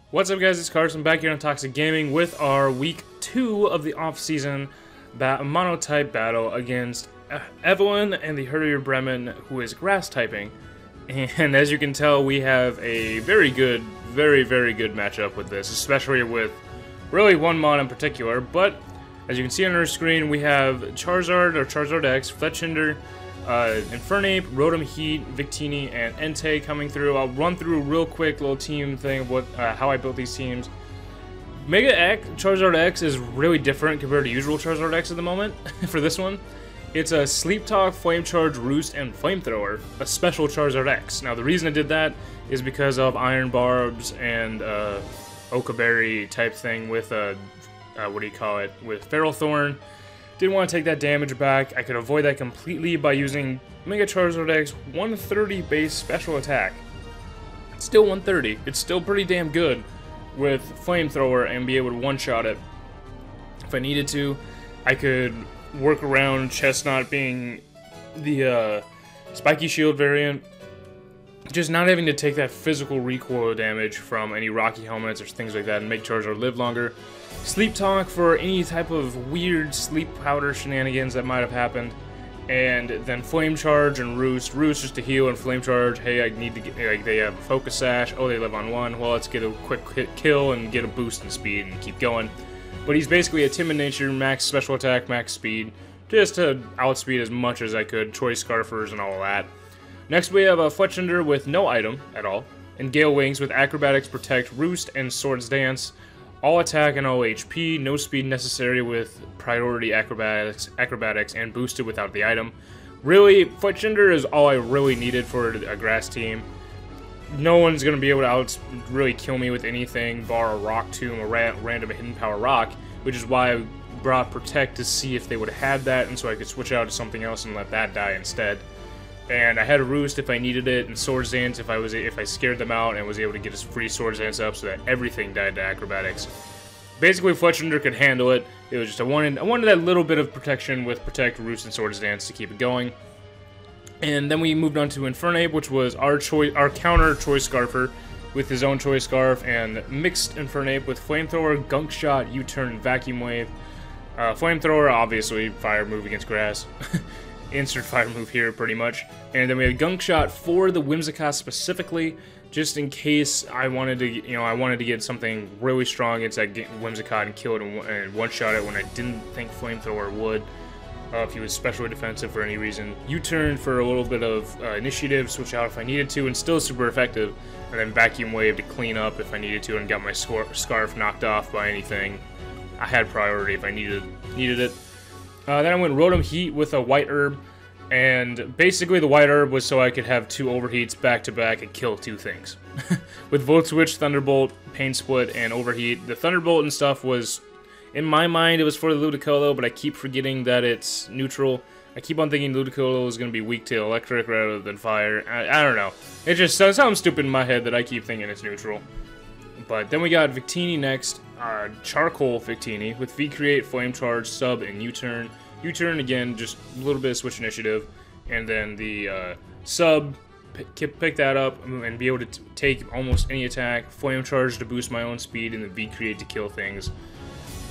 What's up, guys? It's Carson back here on Toxic Gaming with our week 2 of the off-season monotype battle against Evelyn and the Herdier Bremen, who is grass typing. And as you can tell, we have a very good matchup with this, especially with really one mon in particular. But as you can see on our screen, we have Charizard or Charizard X, Fletchinder, Infernape, Rotom Heat, Victini, and Entei coming through. I'll run through a real quick little team thing of what how I built these teams. Mega X, Charizard X is really different compared to usual Charizard X at the moment for this one. It's a Sleep Talk, Flame Charge, Roost, and Flamethrower, a special Charizard X. Now the reason I did that is because of Iron Barbs and Okaberry type thing with what do you call it, with Feral Thorn. Didn't want to take that damage back. I could avoid that completely by using Mega Charizard X 130 base special attack. It's still 130. It's still pretty damn good with Flamethrower and be able to one-shot it. If I needed to, I could work around Chestnut being the Spiky Shield variant. Just not having to take that physical recoil damage from any Rocky helmets or things like that and make Charizard live longer. Sleep Talk for any type of weird sleep powder shenanigans that might have happened. And then Flame Charge and Roost. Roost just to heal, and Flame Charge, hey, I need to get, like, they have a Focus Sash. Oh, they live on 1. Well, let's get a quick hit kill and get a boost in speed and keep going. But he's basically a Timid Nature, max special attack, max speed, just to outspeed as much as I could, Choice Scarfers and all of that. Next we have a Fletchinder with no item at all, and Gale Wings with Acrobatics, Protect, Roost, and Swords Dance. All attack and all HP, no speed necessary with priority acrobatics, and boosted without the item. Really, Fletchinder is all I really needed for a grass team. No one's going to be able to really kill me with anything, bar a Rock Tomb, a random Hidden Power Rock, which is why I brought Protect to see if they would have had that, and so I could switch out to something else and let that die instead. And I had a Roost if I needed it, and Swords Dance if I scared them out and was able to get a free Swords Dance up so that everything died to Acrobatics. Basically, Fletchinder could handle it. It was just I wanted that little bit of protection with Protect, Roost, and Swords Dance to keep it going. And then we moved on to Infernape, which was our counter Choice Scarfer with his own Choice Scarf, and mixed Infernape with Flamethrower, Gunk Shot, U-Turn, and Vacuum Wave. Flamethrower, obviously, fire move against grass. Insert fire move here, pretty much. And then we had Gunk Shot for the Whimsicott specifically, just in case I wanted to, get something really strong against that Whimsicott and kill it and one-shot it when I didn't think Flamethrower would. If he was specially defensive for any reason. U-turn for a little bit of initiative, switch out if I needed to, and still super effective. And then Vacuum Wave to clean up if I needed to and got my scarf knocked off by anything. I had priority if I needed it. Then I went Rotom Heat with a White Herb, and basically the White Herb was so I could have 2 Overheats back to back and kill 2 things. With Volt Switch, Thunderbolt, Pain Split, and Overheat. The Thunderbolt and stuff was, in my mind, it was for the Ludicolo, but I keep forgetting that it's neutral. I keep on thinking Ludicolo is going to be weak to electric rather than fire. I don't know. It just sounds stupid in my head that I keep thinking it's neutral. But then we got Victini next. Charcoal Victini with V-Create, Flame Charge, Sub, and U-Turn. U-Turn, again, just a little bit of switch initiative. And then the Sub, pick that up and be able to take almost any attack. Flame Charge to boost my own speed, and then V-Create to kill things.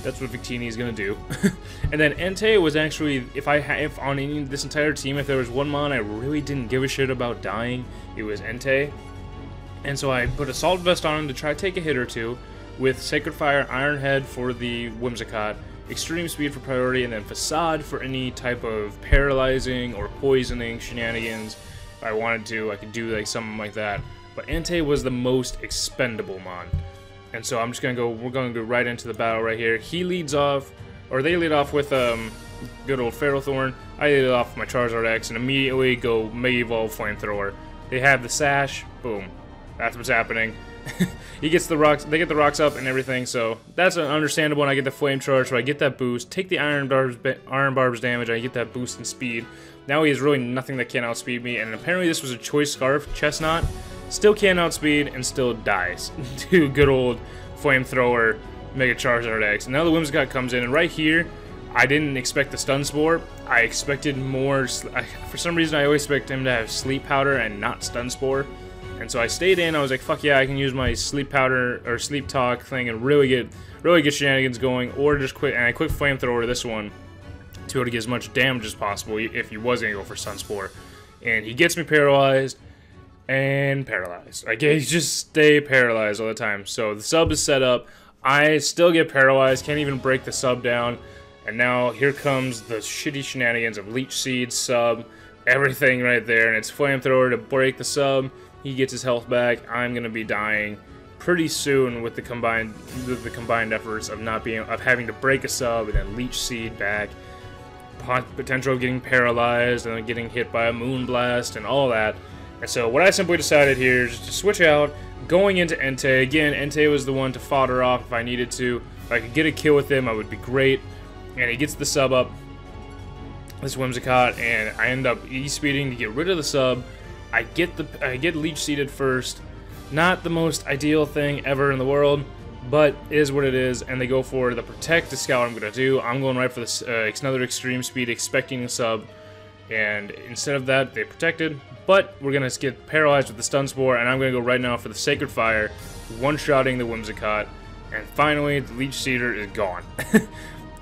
That's what Victini is going to do. And then Entei was actually, if on this entire team, if there was one mon I really didn't give a shit about dying, it was Entei. And so I put Assault Vest on him to try to take a hit or two, with Sacred Fire, Iron Head for the Whimsicott, Extreme Speed for priority, and then Facade for any type of paralyzing or poisoning shenanigans. If I wanted to, I could do like something like that. But Entei was the most expendable mon. And so I'm just gonna go, we're gonna go right into the battle right here. He leads off, or they lead off with good old Feral Thorn. I lead off with my Charizard X and immediately go Mega Evolve Flamethrower. They have the Sash, boom. That's what's happening. He gets the rocks, they get the rocks up and everything, so that's understandable. And I get the Flame Charge, so I get that boost. Take the Iron Barbs damage, I get that boost in speed. Now he has really nothing that can outspeed me, and apparently this was a Choice Scarf. Chestnut still can outspeed and still dies to good old Flamethrower Mega Charizard X. And now the Whimsicott comes in, and right here, I didn't expect the Stun Spore. I expected more. For some reason, I always expect him to have Sleep Powder and not Stun Spore. And so I stayed in. I was like, fuck yeah, I can use my sleep powder or sleep talk thing and really get shenanigans going, or just quick flamethrower this one to be able to get as much damage as possible if he was gonna go for Sunspore. And he gets me paralyzed and paralyzed. Like, he just stay paralyzed all the time. So the sub is set up. I still get paralyzed, can't even break the sub down. And now here comes the shitty shenanigans of Leech Seed, sub, everything right there. And it's flamethrower to break the sub. He gets his health back. I'm gonna be dying pretty soon with the combined efforts of having to break a sub and then Leech Seed back. Potential of getting paralyzed and then getting hit by a Moonblast and all that. And so what I simply decided here is to switch out, going into Entei. Again, Entei was the one to fodder off if I needed to. If I could get a kill with him, I would be great. And he gets the sub up, this Whimsicott, and I end up E-speeding to get rid of the sub. I get Leech Seeded first. Not the most ideal thing ever in the world, but it is what it is, and they go for the Protect to scout what I'm going to do. I'm going right for this another Extreme Speed, expecting a sub, and instead of that, they protected, but we're going to get paralyzed with the Stun Spore, and I'm going to go right now for the Sacred Fire, one-shotting the Whimsicott, and finally, the Leech Seeder is gone.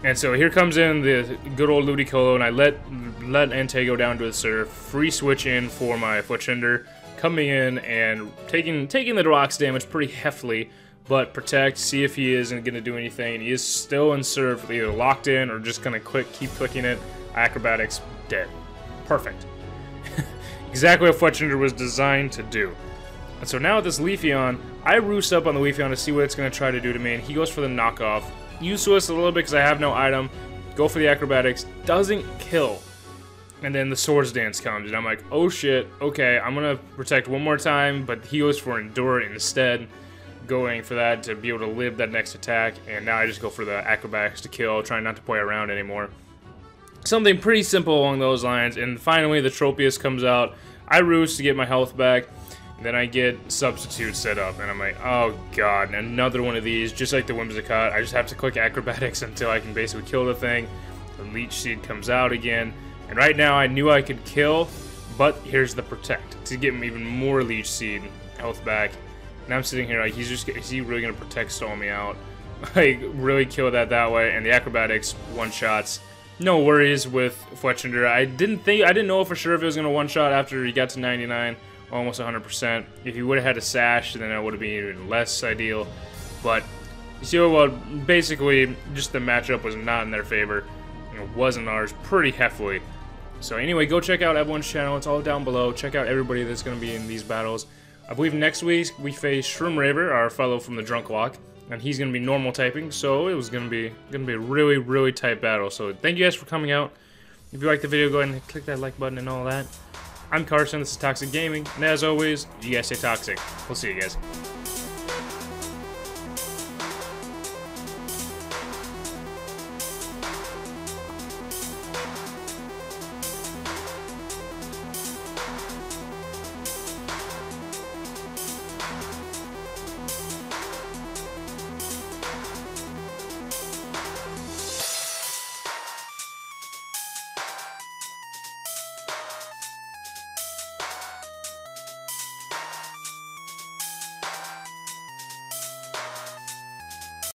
And so here comes in the good old Ludicolo, and I let Entei go down to the surf, free switch in for my Fletchinder, coming in and taking the rocks damage pretty heftily, but protect, see if he isn't going to do anything. He is still in surf, either locked in or just going to keep clicking it. Acrobatics, dead. Perfect. Exactly what Fletchinder was designed to do. And so now with this Leafeon, I roost up on the Leafeon to see what it's going to try to do to me, and he goes for the knockoff. Useless a little bit because I have no item. Go for the Acrobatics, doesn't kill. And then the Swords Dance comes, and I'm like, oh shit, okay, I'm going to protect one more time, but he goes for Endure instead, going for that to be able to live that next attack, and now I just go for the Acrobatics to kill, trying not to play around anymore. Something pretty simple along those lines, and finally the Tropius comes out. I roost to get my health back, then I get Substitute set up, and I'm like, oh god, another one of these, just like the Whimsicott. I just have to click Acrobatics until I can basically kill the thing. The Leech Seed comes out again, and right now I knew I could kill, but here's the Protect to get me even more Leech Seed health back. And I'm sitting here like, is he really gonna Protect stall me out? Like, really kill that way, and the Acrobatics one-shots. No worries with Fletchinder. I didn't know for sure if it was gonna one-shot after he got to 99, almost 100%. If he would have had a sash, then it would have been even less ideal. But you see, well, basically, just the matchup was not in their favor. It wasn't ours pretty heavily. So anyway, go check out everyone's channel. It's all down below. Check out everybody that's going to be in these battles. I believe next week we face Shroom Raver, our fellow from the Drunk Walk, and he's going to be normal typing. So it was going to be a really, really tight battle. So thank you guys for coming out. If you liked the video, go ahead and click that like button and all that. I'm Carson. This is Toxic Gaming, and as always, you guys stay toxic. We'll see you guys.